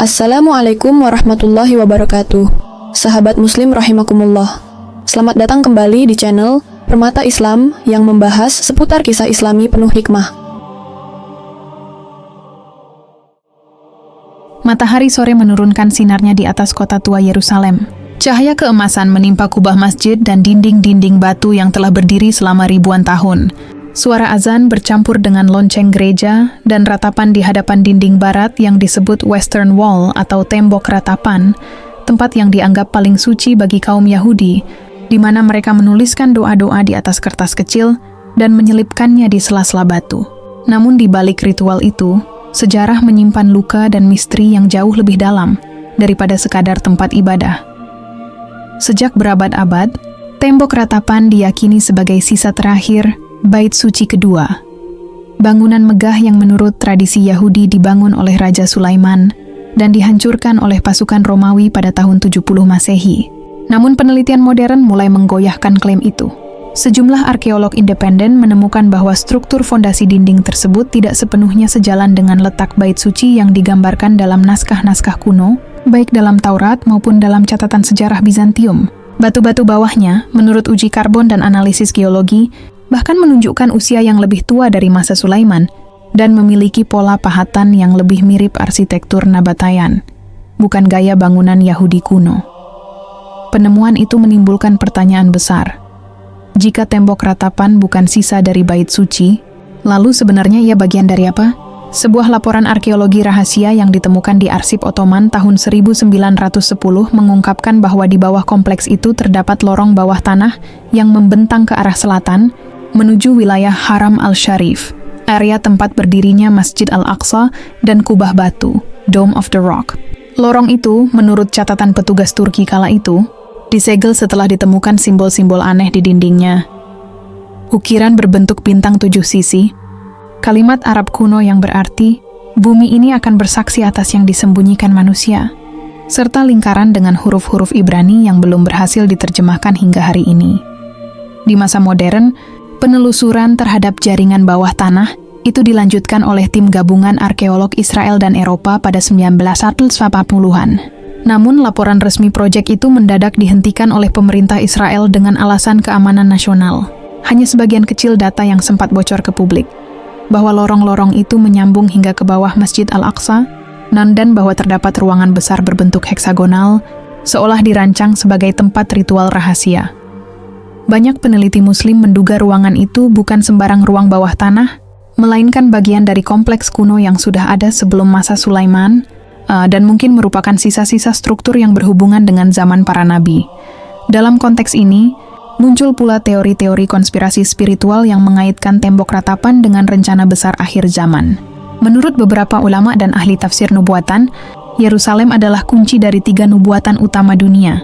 Assalamualaikum warahmatullahi wabarakatuh. Sahabat muslim rahimakumullah. Selamat datang kembali di channel Permata Islam yang membahas seputar kisah islami penuh hikmah. Matahari sore menurunkan sinarnya di atas kota tua Yerusalem. Cahaya keemasan menimpa kubah masjid dan dinding-dinding batu yang telah berdiri selama ribuan tahun. Suara azan bercampur dengan lonceng gereja dan ratapan di hadapan dinding barat yang disebut Western Wall atau tembok ratapan, tempat yang dianggap paling suci bagi kaum Yahudi, di mana mereka menuliskan doa-doa di atas kertas kecil dan menyelipkannya di sela-sela batu. Namun di balik ritual itu, sejarah menyimpan luka dan misteri yang jauh lebih dalam daripada sekadar tempat ibadah. Sejak berabad-abad, tembok ratapan diyakini sebagai sisa terakhir Bait Suci kedua. Bangunan megah yang menurut tradisi Yahudi dibangun oleh Raja Sulaiman dan dihancurkan oleh pasukan Romawi pada tahun 70 Masehi. Namun penelitian modern mulai menggoyahkan klaim itu. Sejumlah arkeolog independen menemukan bahwa struktur fondasi dinding tersebut tidak sepenuhnya sejalan dengan letak bait suci yang digambarkan dalam naskah-naskah kuno, baik dalam Taurat maupun dalam catatan sejarah Bizantium. Batu-batu bawahnya, menurut uji karbon dan analisis geologi, bahkan menunjukkan usia yang lebih tua dari masa Sulaiman dan memiliki pola pahatan yang lebih mirip arsitektur Nabatayan, bukan gaya bangunan Yahudi kuno. Penemuan itu menimbulkan pertanyaan besar. Jika tembok ratapan bukan sisa dari bait suci, lalu sebenarnya ia bagian dari apa? Sebuah laporan arkeologi rahasia yang ditemukan di arsip Ottoman tahun 1910 mengungkapkan bahwa di bawah kompleks itu terdapat lorong bawah tanah yang membentang ke arah selatan menuju wilayah Haram al-Sharif, area tempat berdirinya Masjid Al-Aqsa dan kubah batu, Dome of the Rock. Lorong itu, menurut catatan petugas Turki kala itu, disegel setelah ditemukan simbol-simbol aneh di dindingnya. Ukiran berbentuk bintang 7 sisi, kalimat Arab kuno yang berarti, bumi ini akan bersaksi atas yang disembunyikan manusia, serta lingkaran dengan huruf-huruf Ibrani yang belum berhasil diterjemahkan hingga hari ini. Di masa modern, penelusuran terhadap jaringan bawah tanah itu dilanjutkan oleh tim gabungan arkeolog Israel dan Eropa pada 1940-an. Namun, laporan resmi proyek itu mendadak dihentikan oleh pemerintah Israel dengan alasan keamanan nasional. Hanya sebagian kecil data yang sempat bocor ke publik, bahwa lorong-lorong itu menyambung hingga ke bawah Masjid Al-Aqsa, dan bahwa terdapat ruangan besar berbentuk heksagonal, seolah dirancang sebagai tempat ritual rahasia. Banyak peneliti Muslim menduga ruangan itu bukan sembarang ruang bawah tanah, melainkan bagian dari kompleks kuno yang sudah ada sebelum masa Sulaiman, dan mungkin merupakan sisa-sisa struktur yang berhubungan dengan zaman para nabi. Dalam konteks ini, muncul pula teori-teori konspirasi spiritual yang mengaitkan tembok ratapan dengan rencana besar akhir zaman. Menurut beberapa ulama dan ahli tafsir nubuatan, Yerusalem adalah kunci dari 3 nubuatan utama dunia: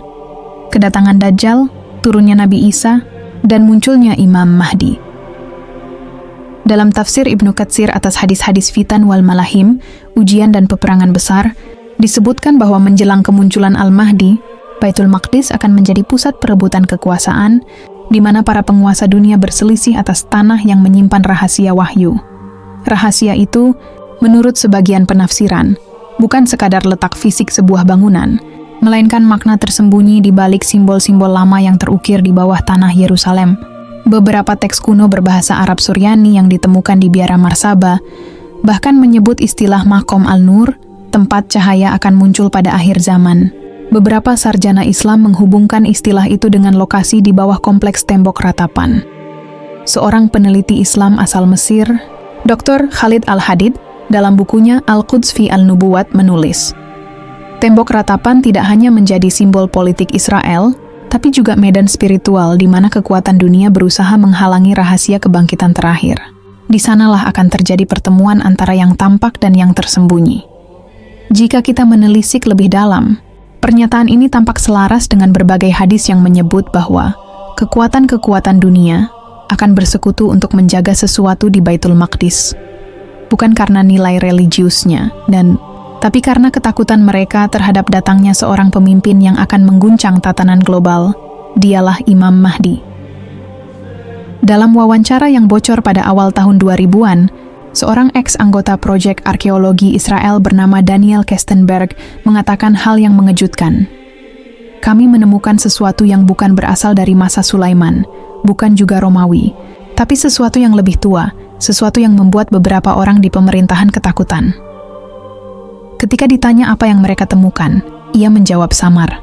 kedatangan Dajjal, turunnya Nabi Isa, dan munculnya Imam Mahdi. Dalam tafsir Ibnu Katsir atas hadis-hadis Fitan wal Malahim, ujian dan peperangan besar, disebutkan bahwa menjelang kemunculan Al-Mahdi, Baitul Maqdis akan menjadi pusat perebutan kekuasaan, di mana para penguasa dunia berselisih atas tanah yang menyimpan rahasia wahyu. Rahasia itu, menurut sebagian penafsiran, bukan sekadar letak fisik sebuah bangunan, melainkan makna tersembunyi di balik simbol-simbol lama yang terukir di bawah tanah Yerusalem. Beberapa teks kuno berbahasa Arab Suryani yang ditemukan di Biara Marsaba bahkan menyebut istilah Maqam al-Nur, tempat cahaya akan muncul pada akhir zaman. Beberapa sarjana Islam menghubungkan istilah itu dengan lokasi di bawah kompleks tembok ratapan. Seorang peneliti Islam asal Mesir, Dr. Khalid Al-Hadid, dalam bukunya Al-Quds fi al-Nubuwat menulis, tembok ratapan tidak hanya menjadi simbol politik Israel, tapi juga medan spiritual di mana kekuatan dunia berusaha menghalangi rahasia kebangkitan terakhir. Di sanalah akan terjadi pertemuan antara yang tampak dan yang tersembunyi. Jika kita menelisik lebih dalam, pernyataan ini tampak selaras dengan berbagai hadis yang menyebut bahwa kekuatan-kekuatan dunia akan bersekutu untuk menjaga sesuatu di Baitul Maqdis. Bukan karena nilai religiusnya, tapi karena ketakutan mereka terhadap datangnya seorang pemimpin yang akan mengguncang tatanan global, dialah Imam Mahdi. Dalam wawancara yang bocor pada awal tahun 2000-an, Seorang ex-anggota proyek arkeologi Israel bernama Daniel Kestenberg mengatakan hal yang mengejutkan. Kami menemukan sesuatu yang bukan berasal dari masa Sulaiman, bukan juga Romawi, tapi sesuatu yang lebih tua, sesuatu yang membuat beberapa orang di pemerintahan ketakutan. Ketika ditanya apa yang mereka temukan, ia menjawab samar.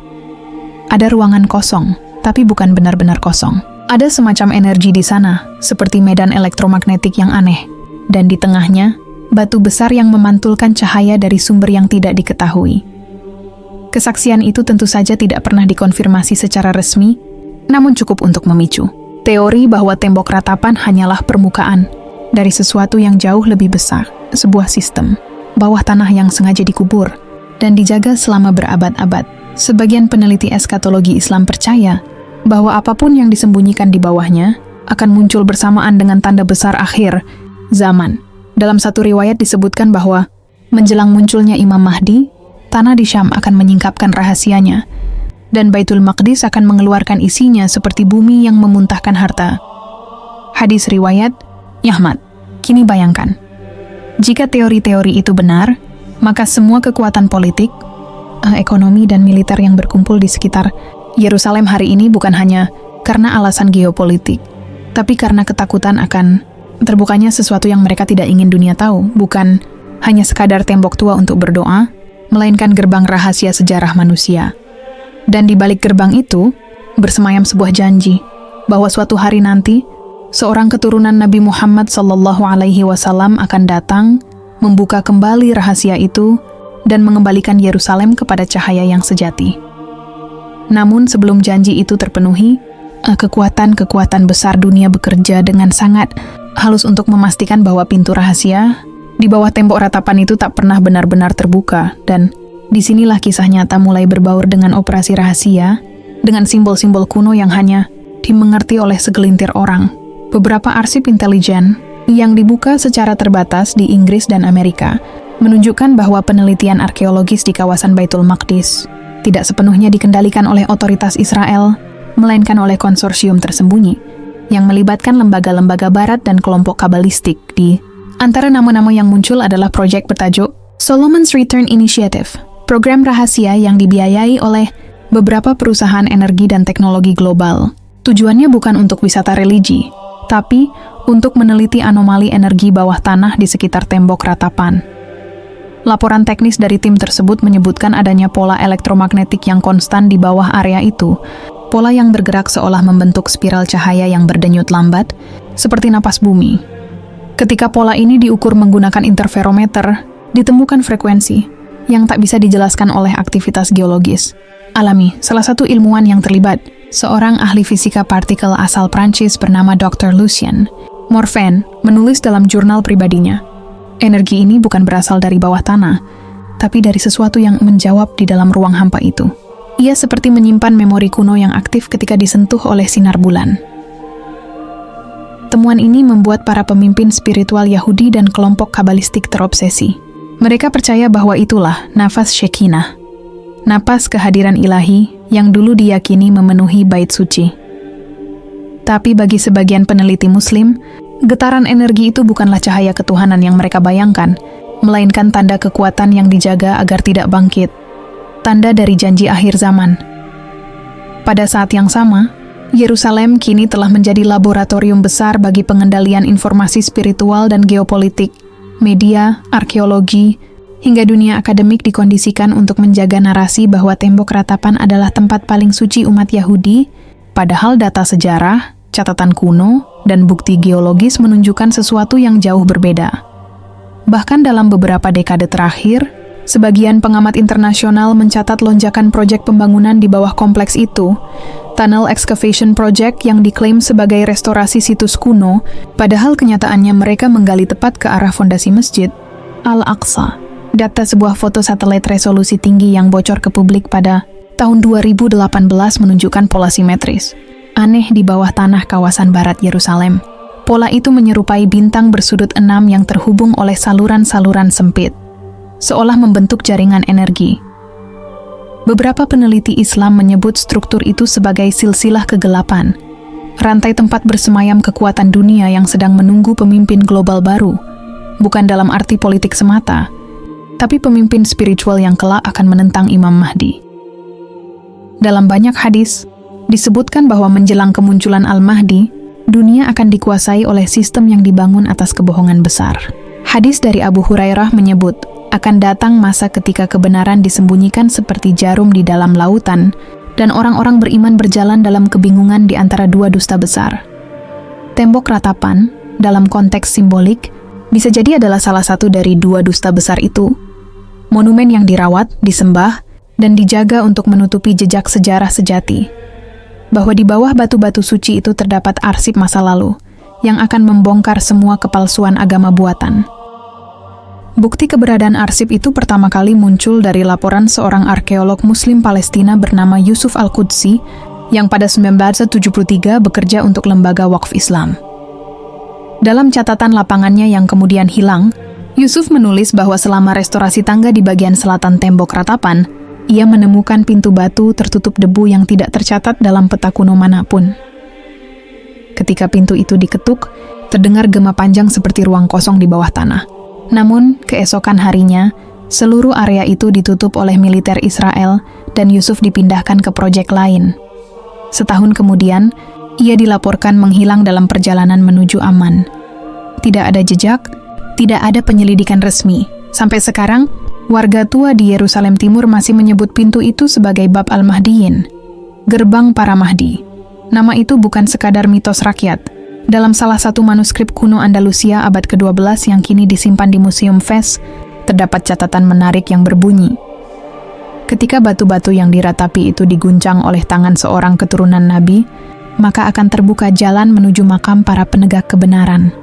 Ada ruangan kosong, tapi bukan benar-benar kosong. Ada semacam energi di sana, seperti medan elektromagnetik yang aneh. Dan di tengahnya, batu besar yang memantulkan cahaya dari sumber yang tidak diketahui. Kesaksian itu tentu saja tidak pernah dikonfirmasi secara resmi, namun cukup untuk memicu teori bahwa tembok ratapan hanyalah permukaan dari sesuatu yang jauh lebih besar, sebuah sistem bawah tanah yang sengaja dikubur dan dijaga selama berabad-abad. Sebagian peneliti eskatologi Islam percaya bahwa apapun yang disembunyikan di bawahnya akan muncul bersamaan dengan tanda besar akhir zaman. Dalam satu riwayat disebutkan bahwa menjelang munculnya Imam Mahdi, tanah di Syam akan menyingkapkan rahasianya, dan Baitul Maqdis akan mengeluarkan isinya seperti bumi yang memuntahkan harta. Hadis riwayat Ahmad. Kini bayangkan, jika teori-teori itu benar, maka semua kekuatan politik, ekonomi dan militer yang berkumpul di sekitar Yerusalem hari ini bukan hanya karena alasan geopolitik, tapi karena ketakutan akan terbukanya sesuatu yang mereka tidak ingin dunia tahu, bukan hanya sekadar tembok tua untuk berdoa, melainkan gerbang rahasia sejarah manusia. Dan di balik gerbang itu, bersemayam sebuah janji, bahwa suatu hari nanti, seorang keturunan Nabi Muhammad SAW akan datang, membuka kembali rahasia itu, dan mengembalikan Yerusalem kepada cahaya yang sejati. Namun sebelum janji itu terpenuhi, kekuatan-kekuatan besar dunia bekerja dengan sangat halus untuk memastikan bahwa pintu rahasia di bawah tembok ratapan itu tak pernah benar-benar terbuka, dan disinilah kisah nyata mulai berbaur dengan operasi rahasia, dengan simbol-simbol kuno yang hanya dimengerti oleh segelintir orang. Beberapa arsip intelijen yang dibuka secara terbatas di Inggris dan Amerika menunjukkan bahwa penelitian arkeologis di kawasan Baitul Maqdis tidak sepenuhnya dikendalikan oleh otoritas Israel, melainkan oleh konsorsium tersembunyi yang melibatkan lembaga-lembaga barat dan kelompok kabalistik. Di antara nama-nama yang muncul adalah proyek bertajuk Solomon's Return Initiative, program rahasia yang dibiayai oleh beberapa perusahaan energi dan teknologi global. Tujuannya bukan untuk wisata religi, tapi untuk meneliti anomali energi bawah tanah di sekitar tembok ratapan. Laporan teknis dari tim tersebut menyebutkan adanya pola elektromagnetik yang konstan di bawah area itu, pola yang bergerak seolah membentuk spiral cahaya yang berdenyut lambat, seperti napas bumi. Ketika pola ini diukur menggunakan interferometer, ditemukan frekuensi yang tak bisa dijelaskan oleh aktivitas geologis alami. Salah satu ilmuwan yang terlibat, seorang ahli fisika partikel asal Prancis bernama Dr. Lucien Morvan, menulis dalam jurnal pribadinya, energi ini bukan berasal dari bawah tanah, tapi dari sesuatu yang menjawab di dalam ruang hampa itu. Ia seperti menyimpan memori kuno yang aktif ketika disentuh oleh sinar bulan. Temuan ini membuat para pemimpin spiritual Yahudi dan kelompok kabalistik terobsesi. Mereka percaya bahwa itulah nafas Shekinah, napas kehadiran ilahi yang dulu diyakini memenuhi bait suci. Tapi bagi sebagian peneliti Muslim, getaran energi itu bukanlah cahaya ketuhanan yang mereka bayangkan, melainkan tanda kekuatan yang dijaga agar tidak bangkit. Tanda dari janji akhir zaman. Pada saat yang sama, Yerusalem kini telah menjadi laboratorium besar bagi pengendalian informasi spiritual dan geopolitik, media, arkeologi, hingga dunia akademik dikondisikan untuk menjaga narasi bahwa tembok ratapan adalah tempat paling suci umat Yahudi, padahal data sejarah, catatan kuno, dan bukti geologis menunjukkan sesuatu yang jauh berbeda. Bahkan dalam beberapa dekade terakhir, sebagian pengamat internasional mencatat lonjakan proyek pembangunan di bawah kompleks itu, Tunnel Excavation Project yang diklaim sebagai restorasi situs kuno, padahal kenyataannya mereka menggali tepat ke arah fondasi Masjid Al-Aqsa. Data sebuah foto satelit resolusi tinggi yang bocor ke publik pada tahun 2018 menunjukkan pola simetris aneh di bawah tanah kawasan barat Yerusalem. Pola itu menyerupai bintang bersudut 6 yang terhubung oleh saluran-saluran sempit, seolah membentuk jaringan energi. Beberapa peneliti Islam menyebut struktur itu sebagai silsilah kegelapan, rantai tempat bersemayam kekuatan dunia yang sedang menunggu pemimpin global baru, bukan dalam arti politik semata, tapi pemimpin spiritual yang kelak akan menentang Imam Mahdi. Dalam banyak hadis, disebutkan bahwa menjelang kemunculan Al-Mahdi, dunia akan dikuasai oleh sistem yang dibangun atas kebohongan besar. Hadis dari Abu Hurairah menyebut, akan datang masa ketika kebenaran disembunyikan seperti jarum di dalam lautan, dan orang-orang beriman berjalan dalam kebingungan di antara dua dusta besar. Tembok ratapan, dalam konteks simbolik, bisa jadi adalah salah satu dari dua dusta besar itu. Monumen yang dirawat, disembah, dan dijaga untuk menutupi jejak sejarah sejati. Bahwa di bawah batu-batu suci itu terdapat arsip masa lalu, yang akan membongkar semua kepalsuan agama buatan. Bukti keberadaan arsip itu pertama kali muncul dari laporan seorang arkeolog Muslim Palestina bernama Yusuf Al-Qudsi, yang pada 1973 bekerja untuk Lembaga Waqf Islam. Dalam catatan lapangannya yang kemudian hilang, Yusuf menulis bahwa selama restorasi tangga di bagian selatan tembok ratapan, ia menemukan pintu batu tertutup debu yang tidak tercatat dalam peta kuno manapun. Ketika pintu itu diketuk, terdengar gema panjang seperti ruang kosong di bawah tanah. Namun, keesokan harinya, seluruh area itu ditutup oleh militer Israel dan Yusuf dipindahkan ke proyek lain. Setahun kemudian, ia dilaporkan menghilang dalam perjalanan menuju Aman. Tidak ada jejak, tidak ada penyelidikan resmi. Sampai sekarang, warga tua di Yerusalem Timur masih menyebut pintu itu sebagai Bab Al-Mahdiyin, gerbang para Mahdi. Nama itu bukan sekadar mitos rakyat. Dalam salah satu manuskrip kuno Andalusia abad ke-12 yang kini disimpan di Museum Fez, terdapat catatan menarik yang berbunyi, ketika batu-batu yang diratapi itu diguncang oleh tangan seorang keturunan Nabi, maka akan terbuka jalan menuju makam para penegak kebenaran.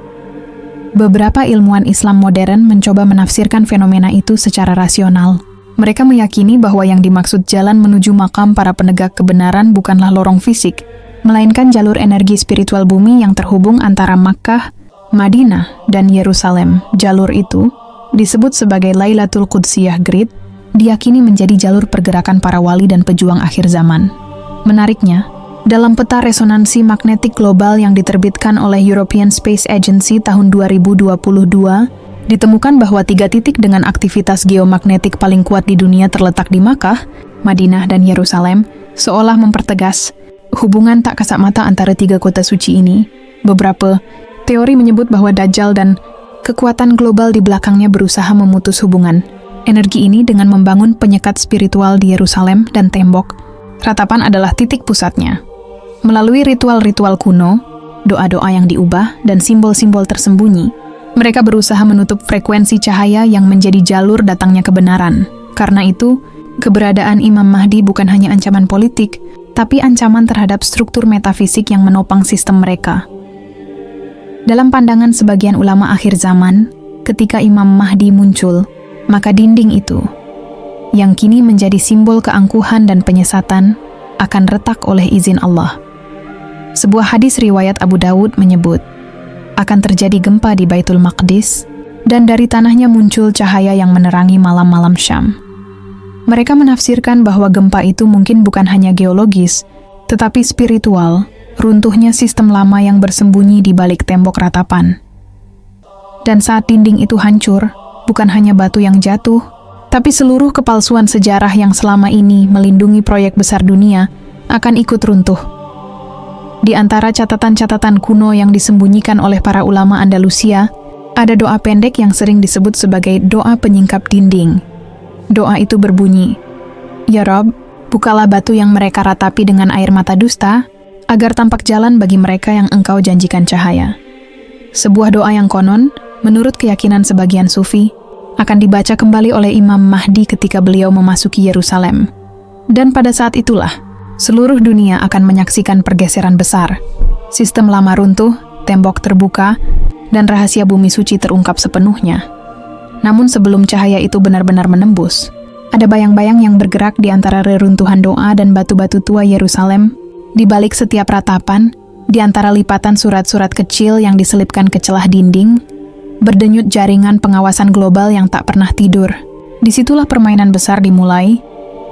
Beberapa ilmuwan Islam modern mencoba menafsirkan fenomena itu secara rasional. Mereka meyakini bahwa yang dimaksud jalan menuju makam para penegak kebenaran bukanlah lorong fisik, melainkan jalur energi spiritual bumi yang terhubung antara Makkah, Madinah, dan Yerusalem. Jalur itu disebut sebagai Lailatul Qudsiyah Grid, diyakini menjadi jalur pergerakan para wali dan pejuang akhir zaman. Menariknya, dalam peta resonansi magnetik global yang diterbitkan oleh European Space Agency tahun 2022, ditemukan bahwa 3 titik dengan aktivitas geomagnetik paling kuat di dunia terletak di Makkah, Madinah, dan Yerusalem, seolah mempertegas hubungan tak kasat mata antara 3 kota suci ini. Beberapa teori menyebut bahwa Dajjal dan kekuatan global di belakangnya berusaha memutus hubungan energi ini dengan membangun penyekat spiritual di Yerusalem dan tembok ratapan adalah titik pusatnya. Melalui ritual-ritual kuno, doa-doa yang diubah, dan simbol-simbol tersembunyi, mereka berusaha menutup frekuensi cahaya yang menjadi jalur datangnya kebenaran. Karena itu, keberadaan Imam Mahdi bukan hanya ancaman politik, tapi ancaman terhadap struktur metafisik yang menopang sistem mereka. Dalam pandangan sebagian ulama akhir zaman, ketika Imam Mahdi muncul, maka dinding itu, yang kini menjadi simbol keangkuhan dan penyesatan, akan retak oleh izin Allah. Sebuah hadis riwayat Abu Dawud menyebut, akan terjadi gempa di Baitul Maqdis, dan dari tanahnya muncul cahaya yang menerangi malam-malam Syam. Mereka menafsirkan bahwa gempa itu mungkin bukan hanya geologis, tetapi spiritual, runtuhnya sistem lama yang bersembunyi di balik tembok ratapan. Dan saat dinding itu hancur, bukan hanya batu yang jatuh, tapi seluruh kepalsuan sejarah yang selama ini melindungi proyek besar dunia akan ikut runtuh. Di antara catatan-catatan kuno yang disembunyikan oleh para ulama Andalusia, ada doa pendek yang sering disebut sebagai doa penyingkap dinding. Doa itu berbunyi, "Ya Rob, bukalah batu yang mereka ratapi dengan air mata dusta, agar tampak jalan bagi mereka yang Engkau janjikan cahaya." Sebuah doa yang konon, menurut keyakinan sebagian sufi, akan dibaca kembali oleh Imam Mahdi ketika beliau memasuki Yerusalem. Dan pada saat itulah, seluruh dunia akan menyaksikan pergeseran besar. Sistem lama runtuh, tembok terbuka, dan rahasia bumi suci terungkap sepenuhnya. Namun sebelum cahaya itu benar-benar menembus, ada bayang-bayang yang bergerak di antara reruntuhan doa dan batu-batu tua Yerusalem. Di balik setiap ratapan, di antara lipatan surat-surat kecil yang diselipkan ke celah dinding, berdenyut jaringan pengawasan global yang tak pernah tidur. Disitulah permainan besar dimulai,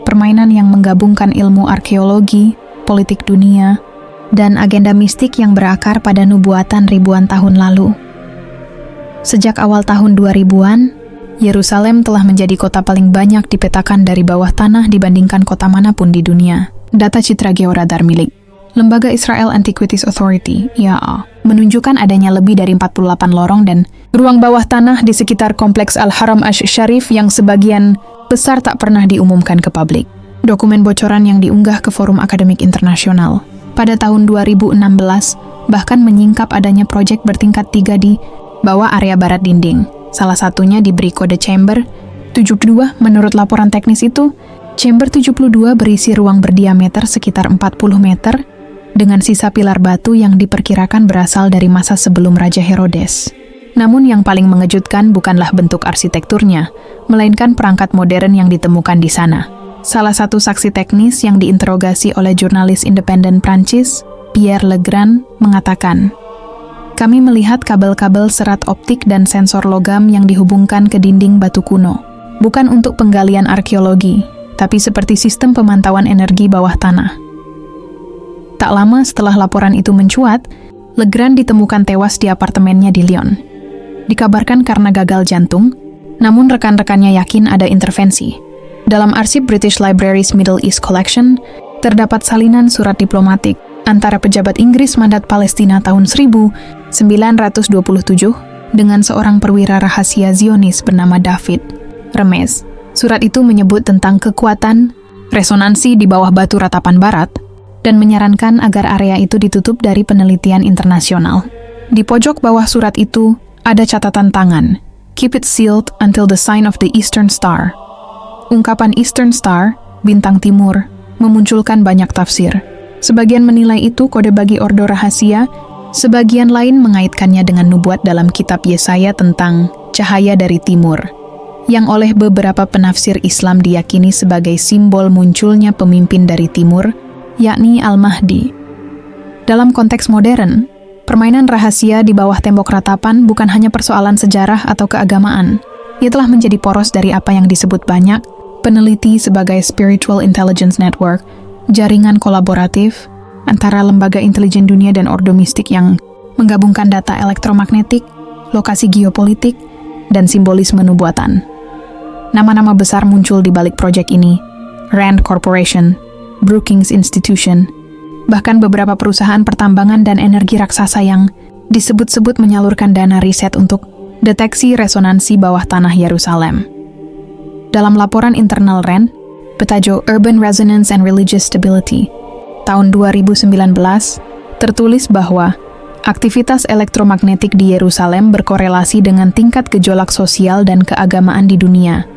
permainan yang menggabungkan ilmu arkeologi, politik dunia, dan agenda mistik yang berakar pada nubuatan ribuan tahun lalu. Sejak awal tahun 2000-an, Yerusalem telah menjadi kota paling banyak dipetakan dari bawah tanah dibandingkan kota manapun di dunia. Data Citra Georadar milik Lembaga Israel Antiquities Authority, IAA, menunjukkan adanya lebih dari 48 lorong dan ruang bawah tanah di sekitar kompleks Al-Haram Ash-Sharif yang sebagian besar tak pernah diumumkan ke publik. Dokumen bocoran yang diunggah ke Forum Akademik Internasional pada tahun 2016 bahkan menyingkap adanya proyek bertingkat 3 di bawah area barat dinding. Salah satunya diberi kode Chamber 72. Menurut laporan teknis itu, Chamber 72 berisi ruang berdiameter sekitar 40 meter dengan sisa pilar batu yang diperkirakan berasal dari masa sebelum Raja Herodes. Namun yang paling mengejutkan bukanlah bentuk arsitekturnya, melainkan perangkat modern yang ditemukan di sana. Salah satu saksi teknis yang diinterogasi oleh jurnalis independen Prancis, Pierre Legrand, mengatakan, "Kami melihat kabel-kabel serat optik dan sensor logam yang dihubungkan ke dinding batu kuno, bukan untuk penggalian arkeologi, tapi seperti sistem pemantauan energi bawah tanah." Tak lama setelah laporan itu mencuat, Legrand ditemukan tewas di apartemennya di Lyon. Dikabarkan karena gagal jantung, namun rekan-rekannya yakin ada intervensi. Dalam arsip British Library's Middle East Collection, terdapat salinan surat diplomatik antara pejabat Inggris mandat Palestina tahun 1927 dengan seorang perwira rahasia Zionis bernama David Remes. Surat itu menyebut tentang kekuatan resonansi di bawah batu ratapan barat dan menyarankan agar area itu ditutup dari penelitian internasional. Di pojok bawah surat itu ada catatan tangan, "Keep it sealed until the sign of the Eastern Star." Ungkapan Eastern Star, bintang timur, memunculkan banyak tafsir. Sebagian menilai itu kode bagi ordo rahasia, sebagian lain mengaitkannya dengan nubuat dalam kitab Yesaya tentang cahaya dari timur, yang oleh beberapa penafsir Islam diyakini sebagai simbol munculnya pemimpin dari timur, yakni Al-Mahdi. Dalam konteks modern, permainan rahasia di bawah tembok ratapan bukan hanya persoalan sejarah atau keagamaan. Ia telah menjadi poros dari apa yang disebut banyak peneliti sebagai Spiritual Intelligence Network, jaringan kolaboratif antara lembaga intelijen dunia dan ordo mistik yang menggabungkan data elektromagnetik, lokasi geopolitik, dan simbolisme nubuatan. Nama-nama besar muncul di balik proyek ini: Rand Corporation, Brookings Institution, bahkan beberapa perusahaan pertambangan dan energi raksasa yang disebut-sebut menyalurkan dana riset untuk deteksi resonansi bawah tanah Yerusalem. Dalam laporan internal Rand, bertajuk Urban Resonance and Religious Stability, tahun 2019, tertulis bahwa aktivitas elektromagnetik di Yerusalem berkorelasi dengan tingkat gejolak sosial dan keagamaan di dunia.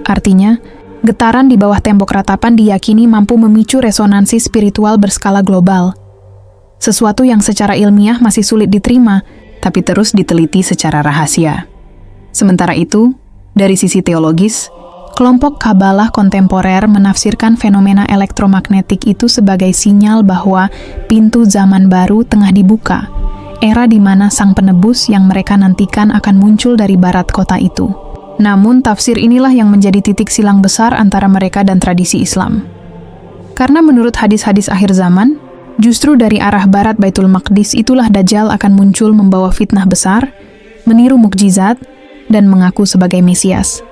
Artinya, getaran di bawah tembok ratapan diyakini mampu memicu resonansi spiritual berskala global. Sesuatu yang secara ilmiah masih sulit diterima, tapi terus diteliti secara rahasia. Sementara itu, dari sisi teologis, kelompok Kabalah kontemporer menafsirkan fenomena elektromagnetik itu sebagai sinyal bahwa pintu zaman baru tengah dibuka, era di mana sang penebus yang mereka nantikan akan muncul dari barat kota itu. Namun, tafsir inilah yang menjadi titik silang besar antara mereka dan tradisi Islam. Karena menurut hadis-hadis akhir zaman, justru dari arah barat Baitul Maqdis itulah Dajjal akan muncul membawa fitnah besar, meniru mukjizat, dan mengaku sebagai Mesias.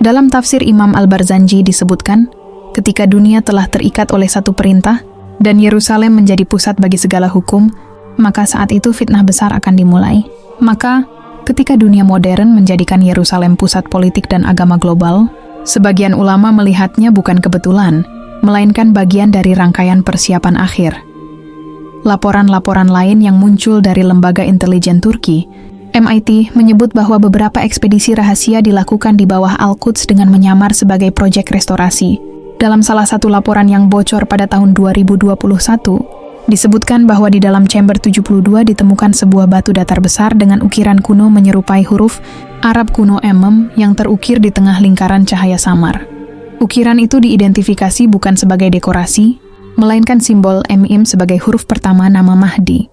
Dalam tafsir Imam Al-Barzanji disebutkan, ketika dunia telah terikat oleh satu perintah, dan Yerusalem menjadi pusat bagi segala hukum, maka saat itu fitnah besar akan dimulai. Maka, ketika dunia modern menjadikan Yerusalem pusat politik dan agama global, sebagian ulama melihatnya bukan kebetulan, melainkan bagian dari rangkaian persiapan akhir. Laporan-laporan lain yang muncul dari lembaga intelijen Turki, MIT, menyebut bahwa beberapa ekspedisi rahasia dilakukan di bawah Al-Quds dengan menyamar sebagai proyek restorasi. Dalam salah satu laporan yang bocor pada tahun 2021, disebutkan bahwa di dalam chamber 72 ditemukan sebuah batu datar besar dengan ukiran kuno menyerupai huruf Arab kuno yang terukir di tengah lingkaran cahaya samar. Ukiran itu diidentifikasi bukan sebagai dekorasi, melainkan simbol sebagai huruf pertama nama Mahdi.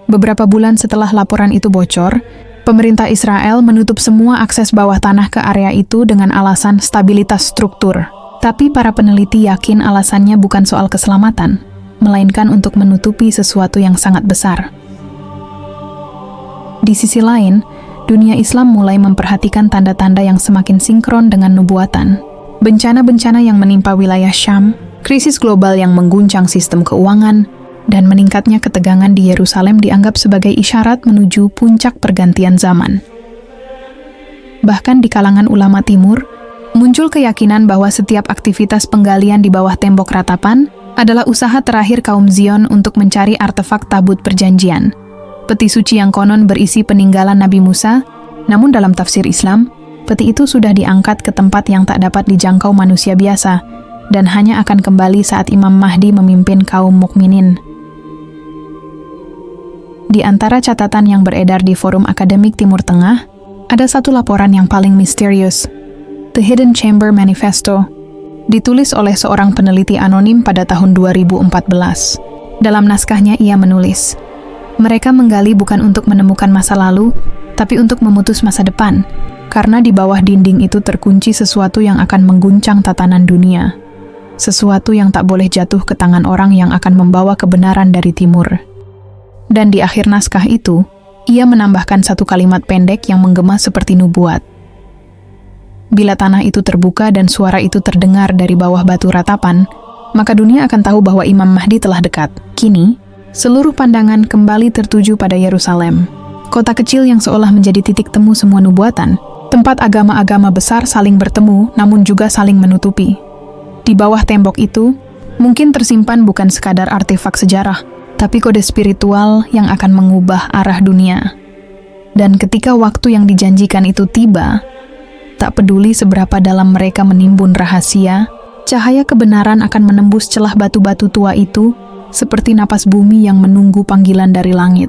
Beberapa bulan setelah laporan itu bocor, pemerintah Israel menutup semua akses bawah tanah ke area itu dengan alasan stabilitas struktur. Tapi para peneliti yakin alasannya bukan soal keselamatan, melainkan untuk menutupi sesuatu yang sangat besar. Di sisi lain, dunia Islam mulai memperhatikan tanda-tanda yang semakin sinkron dengan nubuatan. Bencana-bencana yang menimpa wilayah Syam, krisis global yang mengguncang sistem keuangan, dan meningkatnya ketegangan di Yerusalem dianggap sebagai isyarat menuju puncak pergantian zaman. Bahkan di kalangan ulama Timur, muncul keyakinan bahwa setiap aktivitas penggalian di bawah tembok ratapan adalah usaha terakhir kaum Zion untuk mencari artefak tabut perjanjian. Peti suci yang konon berisi peninggalan Nabi Musa, namun dalam tafsir Islam, peti itu sudah diangkat ke tempat yang tak dapat dijangkau manusia biasa, dan hanya akan kembali saat Imam Mahdi memimpin kaum mukminin. Di antara catatan yang beredar di forum akademik Timur Tengah, ada satu laporan yang paling misterius, The Hidden Chamber Manifesto, ditulis oleh seorang peneliti anonim pada tahun 2014. Dalam naskahnya ia menulis, mereka menggali bukan untuk menemukan masa lalu, tapi untuk memutus masa depan, karena di bawah dinding itu terkunci sesuatu yang akan mengguncang tatanan dunia. Sesuatu yang tak boleh jatuh ke tangan orang yang akan membawa kebenaran dari timur. Dan di akhir naskah itu, ia menambahkan satu kalimat pendek yang menggema seperti nubuat. Bila tanah itu terbuka dan suara itu terdengar dari bawah batu ratapan, maka dunia akan tahu bahwa Imam Mahdi telah dekat. Kini, seluruh pandangan kembali tertuju pada Yerusalem, kota kecil yang seolah menjadi titik temu semua nubuatan, tempat agama-agama besar saling bertemu namun juga saling menutupi. Di bawah tembok itu, mungkin tersimpan bukan sekadar artefak sejarah, tapi kode spiritual yang akan mengubah arah dunia. Dan ketika waktu yang dijanjikan itu tiba, tak peduli seberapa dalam mereka menimbun rahasia, cahaya kebenaran akan menembus celah batu-batu tua itu, seperti napas bumi yang menunggu panggilan dari langit.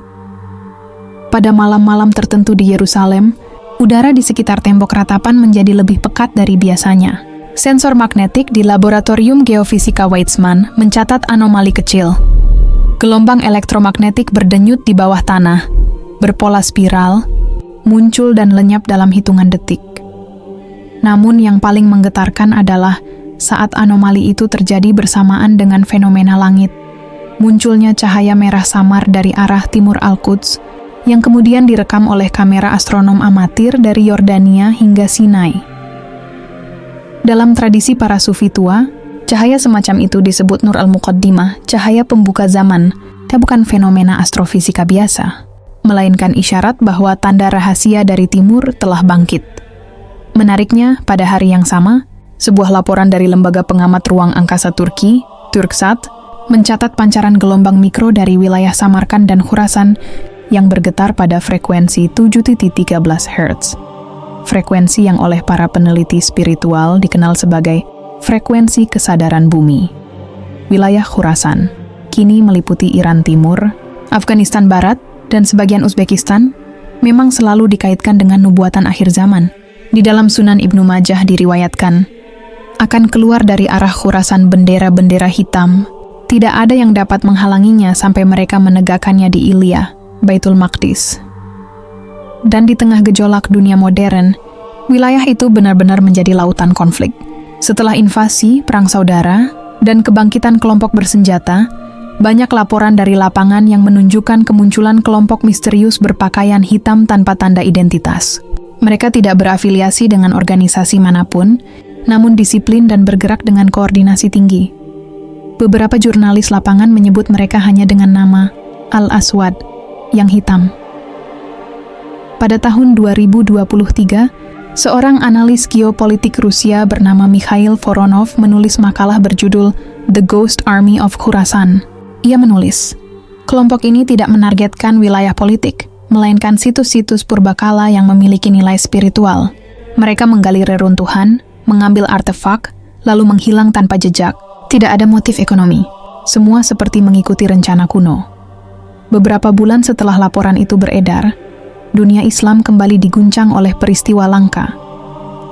Pada malam-malam tertentu di Yerusalem, udara di sekitar tembok ratapan menjadi lebih pekat dari biasanya. Sensor magnetik di Laboratorium Geofisika Weizmann mencatat anomali kecil. Gelombang elektromagnetik berdenyut di bawah tanah, berpola spiral, muncul dan lenyap dalam hitungan detik. Namun yang paling menggetarkan adalah saat anomali itu terjadi bersamaan dengan fenomena langit. Munculnya cahaya merah samar dari arah timur Al-Quds, yang kemudian direkam oleh kamera astronom amatir dari Yordania hingga Sinai. Dalam tradisi para sufi tua, cahaya semacam itu disebut Nur al-Muqaddimah, cahaya pembuka zaman, dan bukan fenomena astrofisika biasa, melainkan isyarat bahwa tanda rahasia dari timur telah bangkit. Menariknya, pada hari yang sama, sebuah laporan dari lembaga pengamat ruang angkasa Turki, Turksat, mencatat pancaran gelombang mikro dari wilayah Samarkand dan Khurasan yang bergetar pada frekuensi 7.13 Hz. Frekuensi yang oleh para peneliti spiritual dikenal sebagai frekuensi kesadaran bumi. Wilayah Khurasan kini meliputi Iran Timur, Afghanistan Barat, dan sebagian Uzbekistan, memang selalu dikaitkan dengan nubuatan akhir zaman. Di dalam Sunan Ibnu Majah diriwayatkan, akan keluar dari arah Khurasan bendera-bendera hitam. Tidak ada yang dapat menghalanginya sampai mereka menegakkannya di Ilya, Baitul Maqdis. Dan di tengah gejolak dunia modern, wilayah itu benar-benar menjadi lautan konflik. Setelah invasi, perang saudara, dan kebangkitan kelompok bersenjata, banyak laporan dari lapangan yang menunjukkan kemunculan kelompok misterius berpakaian hitam tanpa tanda identitas. Mereka tidak berafiliasi dengan organisasi manapun, namun disiplin dan bergerak dengan koordinasi tinggi. Beberapa jurnalis lapangan menyebut mereka hanya dengan nama Al-Aswad, yang hitam. Pada tahun 2023, seorang analis geopolitik Rusia bernama Mikhail Voronov menulis makalah berjudul The Ghost Army of Khurasan. Ia menulis, kelompok ini tidak menargetkan wilayah politik, melainkan situs-situs purbakala yang memiliki nilai spiritual. Mereka menggali reruntuhan, mengambil artefak, lalu menghilang tanpa jejak. Tidak ada motif ekonomi. Semua seperti mengikuti rencana kuno. Beberapa bulan setelah laporan itu beredar, dunia Islam kembali diguncang oleh peristiwa langka.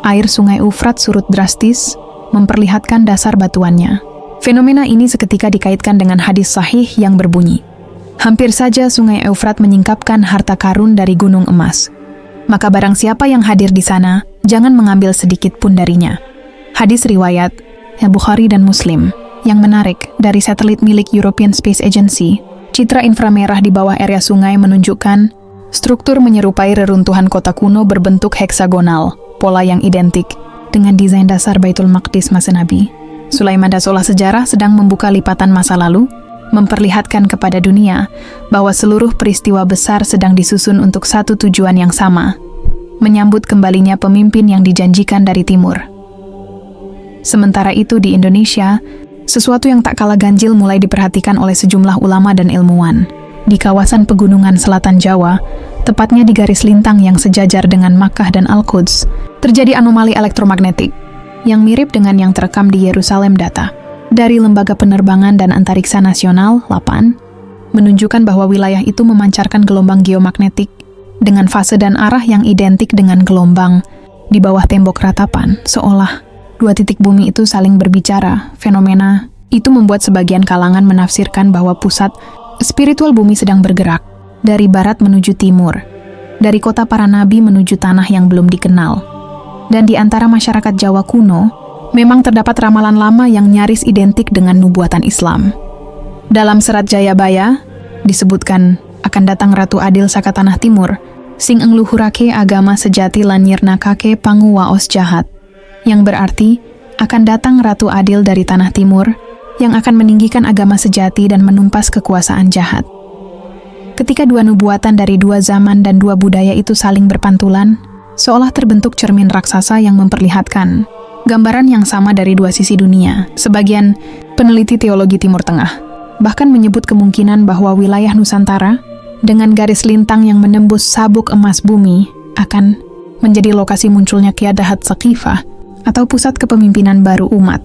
Air sungai Ufrat surut drastis, memperlihatkan dasar batuannya. Fenomena ini seketika dikaitkan dengan hadis sahih yang berbunyi, hampir saja sungai Eufrat menyingkapkan harta karun dari gunung emas. Maka barang siapa yang hadir di sana, jangan mengambil sedikit pun darinya. Hadis riwayat Bukhari dan Muslim. Yang menarik, dari satelit milik European Space Agency, citra inframerah di bawah area sungai menunjukkan Struktur menyerupai reruntuhan kota kuno berbentuk heksagonal, pola yang identik dengan desain dasar Baitul Maqdis masa Nabi. Sulaiman Dasolah Sejarah sedang membuka lipatan masa lalu, memperlihatkan kepada dunia bahwa seluruh peristiwa besar sedang disusun untuk satu tujuan yang sama, menyambut kembalinya pemimpin yang dijanjikan dari timur. Sementara itu di Indonesia, sesuatu yang tak kalah ganjil mulai diperhatikan oleh sejumlah ulama dan ilmuwan. Di kawasan pegunungan selatan Jawa, tepatnya di garis lintang yang sejajar dengan Makkah dan Al-Quds, terjadi anomali elektromagnetik yang mirip dengan yang terekam di Yerusalem. Data dari Lembaga Penerbangan dan Antariksa Nasional (LAPAN) menunjukkan bahwa wilayah itu memancarkan gelombang geomagnetik dengan fase dan arah yang identik dengan gelombang di bawah tembok ratapan, seolah dua titik bumi itu saling berbicara. Fenomena itu membuat sebagian kalangan menafsirkan bahwa pusat spiritual bumi sedang bergerak dari barat menuju timur, dari kota para nabi menuju tanah yang belum dikenal. Dan di antara masyarakat Jawa kuno, memang terdapat ramalan lama yang nyaris identik dengan nubuatan Islam. Dalam serat Jayabaya, disebutkan akan datang Ratu Adil saka tanah timur, sing engluhurake agama sejati lan nyirnakake pangu waos jahat, yang berarti akan datang Ratu Adil dari tanah timur, yang akan meninggikan agama sejati dan menumpas kekuasaan jahat. Ketika dua nubuatan dari dua zaman dan dua budaya itu saling berpantulan, seolah terbentuk cermin raksasa yang memperlihatkan gambaran yang sama dari dua sisi dunia. Sebagian peneliti teologi Timur Tengah bahkan menyebut kemungkinan bahwa wilayah Nusantara dengan garis lintang yang menembus sabuk emas bumi akan menjadi lokasi munculnya Qiyadah Tsaqifah atau pusat kepemimpinan baru umat.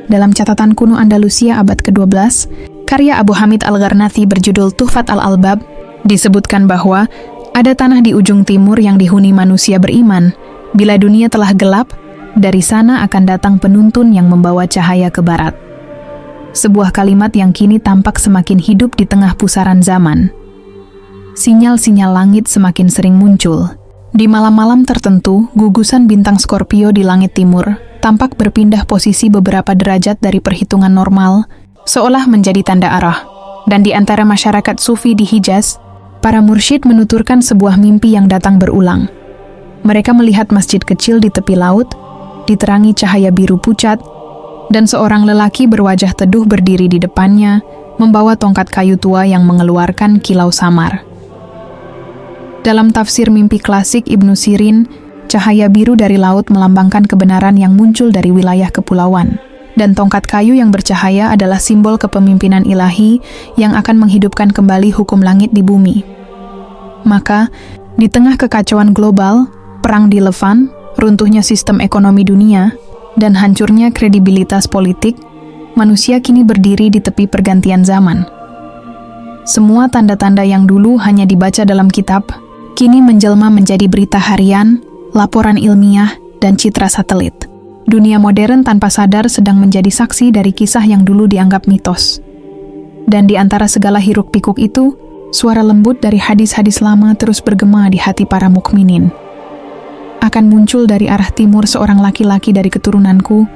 Dalam catatan kuno Andalusia abad ke-12, karya Abu Hamid Al-Gharnathi berjudul Tuhfat Al-Albab, disebutkan bahwa ada tanah di ujung timur yang dihuni manusia beriman. Bila dunia telah gelap, dari sana akan datang penuntun yang membawa cahaya ke barat. Sebuah kalimat yang kini tampak semakin hidup di tengah pusaran zaman. Sinyal-sinyal langit semakin sering muncul. Di malam-malam tertentu, gugusan bintang Scorpio di langit timur tampak berpindah posisi beberapa derajat dari perhitungan normal, seolah menjadi tanda arah. Dan di antara masyarakat Sufi di Hijaz, para mursyid menuturkan sebuah mimpi yang datang berulang. Mereka melihat masjid kecil di tepi laut, diterangi cahaya biru pucat, dan seorang lelaki berwajah teduh berdiri di depannya, membawa tongkat kayu tua yang mengeluarkan kilau samar. Dalam tafsir mimpi klasik Ibnu Sirin, cahaya biru dari laut melambangkan kebenaran yang muncul dari wilayah kepulauan, dan tongkat kayu yang bercahaya adalah simbol kepemimpinan ilahi yang akan menghidupkan kembali hukum langit di bumi. Maka, di tengah kekacauan global, perang di Levant, runtuhnya sistem ekonomi dunia, dan hancurnya kredibilitas politik, manusia kini berdiri di tepi pergantian zaman. Semua tanda-tanda yang dulu hanya dibaca dalam kitab, kini menjelma menjadi berita harian, laporan ilmiah, dan citra satelit. Dunia modern tanpa sadar sedang menjadi saksi dari kisah yang dulu dianggap mitos. Dan di antara segala hiruk-pikuk itu, suara lembut dari hadis-hadis lama terus bergema di hati para mukminin. Akan muncul dari arah timur seorang laki-laki dari keturunanku,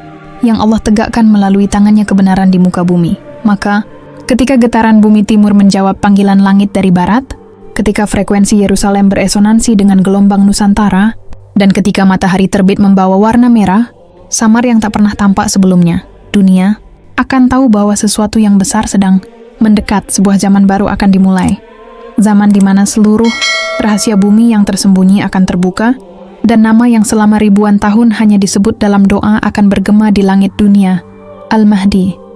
yang Allah tegakkan melalui tangannya kebenaran di muka bumi. Maka, ketika getaran bumi timur menjawab panggilan langit dari barat, ketika frekuensi Yerusalem beresonansi dengan gelombang Nusantara, dan ketika matahari terbit membawa warna merah, samar yang tak pernah tampak sebelumnya, dunia akan tahu bahwa sesuatu yang besar sedang mendekat. Sebuah zaman baru akan dimulai. Zaman di mana seluruh rahasia bumi yang tersembunyi akan terbuka, dan nama yang selama ribuan tahun hanya disebut dalam doa akan bergema di langit dunia, Al-Mahdi.